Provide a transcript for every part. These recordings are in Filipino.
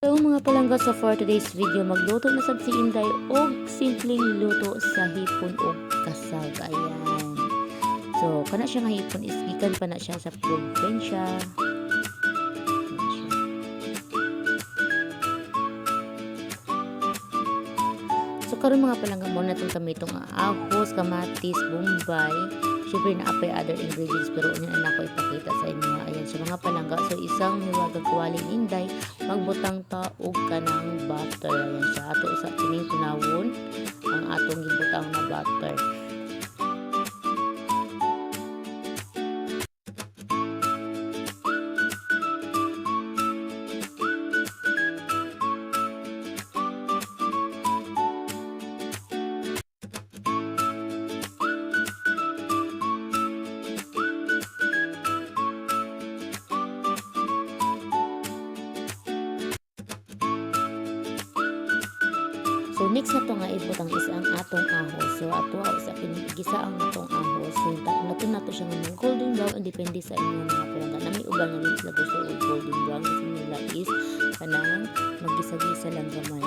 Hello mga palangga, sa for today's video magluto na sad si Inday og simpleng luto sa hipon og kasag. Ayan. So kana siya nga hipon is gikan pa na siya sa probinsya. So karon mga palangga mo na itong kamitong ahos, kamatis, bombay. Siyempre na apay other ingredients pero unya na ako ipakita sa inyo. Ayan, so mga palangga, so isang miwagang kuwalin Inday, magbutang ta og kanang butter. Ayan siya, ato sa kining kunawon ang atong gibutang na butter. So next na to nga ibutang is ang atong ahos. So ato sa gisa ang atong ahos. So nato siya nga golden brown, depende sa inyo mga palangga. Na may uban nga din sila gusto og golden brown kasi nila is kanang magisa-gisa lang gamay.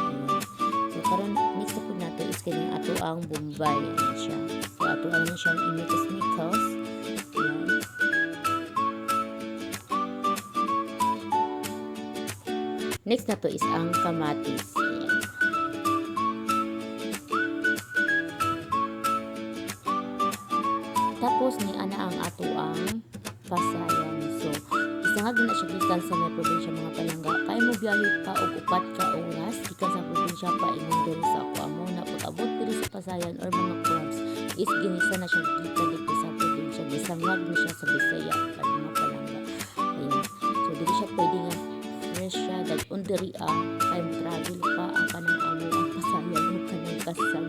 So karon next na po nato is kani ato ang bombay. Ayan siya. So ato ang siyang imikos-mikos. Ayan. Next na to is ang kamatis. Tapos ni ana ang ato ang pasayan. So isangag na siya gikan sa may probinsya mga palangga. Kay mo biyahe pa og upat ka oras gikan sa probinsya pa ingon diri sa ako amo na pag-abot diri sa pasayan or mga crabs is ginisa na siya gikan dito sa probinsya. Gisangag na siya sa Bisaya mga palangga. Ayan. So dili siya pwede nga fresh siya dagkon diri time travel pa ang kanang amo ang pasayan ug kanang kasag.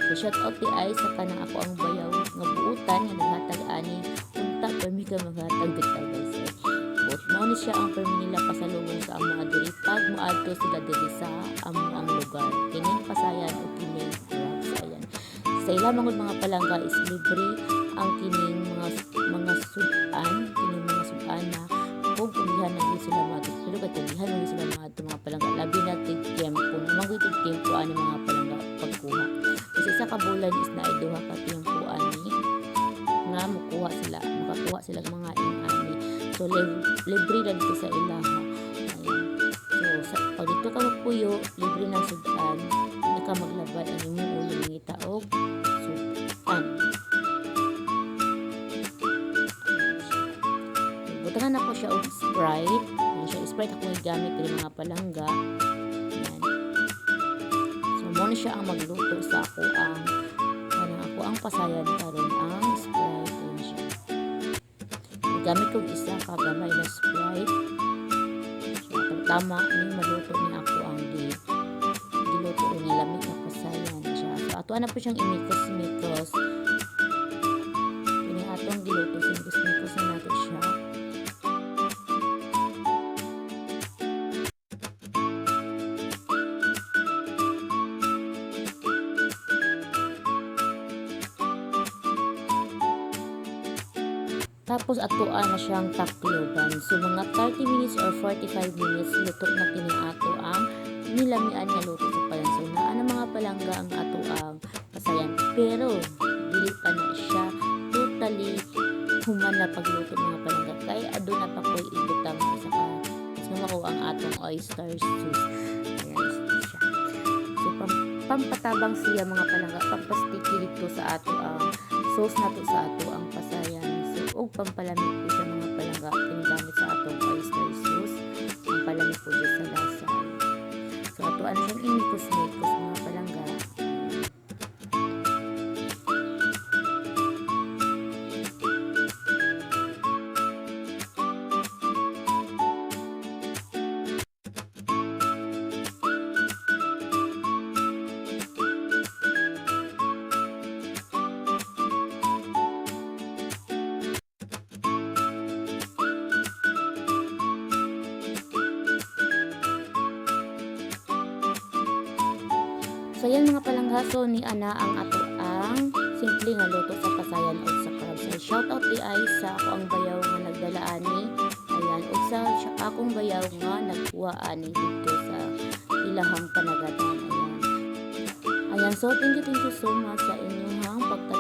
So shout out ti ay sa kanang ako ang bayaw nga buutan nga naghatag ani unta permi ka maghatag bitay guys. But mao ni siya ang permi nila pasalubong sa amo adiri pag moadto sila diri sa amo ang lugar. Kining pasayan o kining crabs. Ayan. Sa ilang mga palangga is libre ang kining mga sudan, kining mga sudan na kung pulihan na sila mga pero katulihan na sila mga palangga labi na tig-tempo namang tig-tempo ani mga palangga pagkuha. Kasi sa kabulan is na duha ka tempo ani nga makakuha sila mga ingani. So libre lang dito sa ilaha. Ayan. So pag dito ka magpuyo, libre ng sudan, naka maglabad ang imong ulo ngita og sudan. Butangan ako siya og Sprite. Ayan siya, Sprite ako gamit ng mga palangga. Ayan. So mo na siya ang magluto sa ako ang pasayan karon ang Sprite. Ayan siya. Gamit kong isa ka gamay na Sprite. So tama ni maluto ni ako ang giluto ni lamig na pasayan siya. So ato na po siyang imikos-mikos. Kini atong giluto imikos-mikos na nato siya. Tapos atoan na siyang takloban. So mga 30 minutes or 45 minutes luto na kini ato ang nilamian nga luto sa palan. So naa na mga palangga ang ato ang pasayan. Pero dili pa na siya totally human na pagluto mga palangga. Kaya aduna na pa ko'y ibutang sa ko ang atong oyster sauce. Ayan siya. So pampatabang siya mga palangga. Pampastiki dito sa ato ang sauce nato sa ato ang pasayan. O pampalamig po sa mga palangga ginagamit sa atong oyster sauce. Pampalamig po dyan sa lasa. So ato ano siyang imikos-mikos mga palangga. So yan mga palanggaso ni ana ang ato ang simple nga luto sa pasayan o sa crabs. So shout out di ay sa ako ang bayaw nga nagdala ani. Ayan, og sa akong bayaw nga nagkuha ani dito sa ilahang panagadan. Ayan. Ayan, so thank you so much sa inyong pagtanong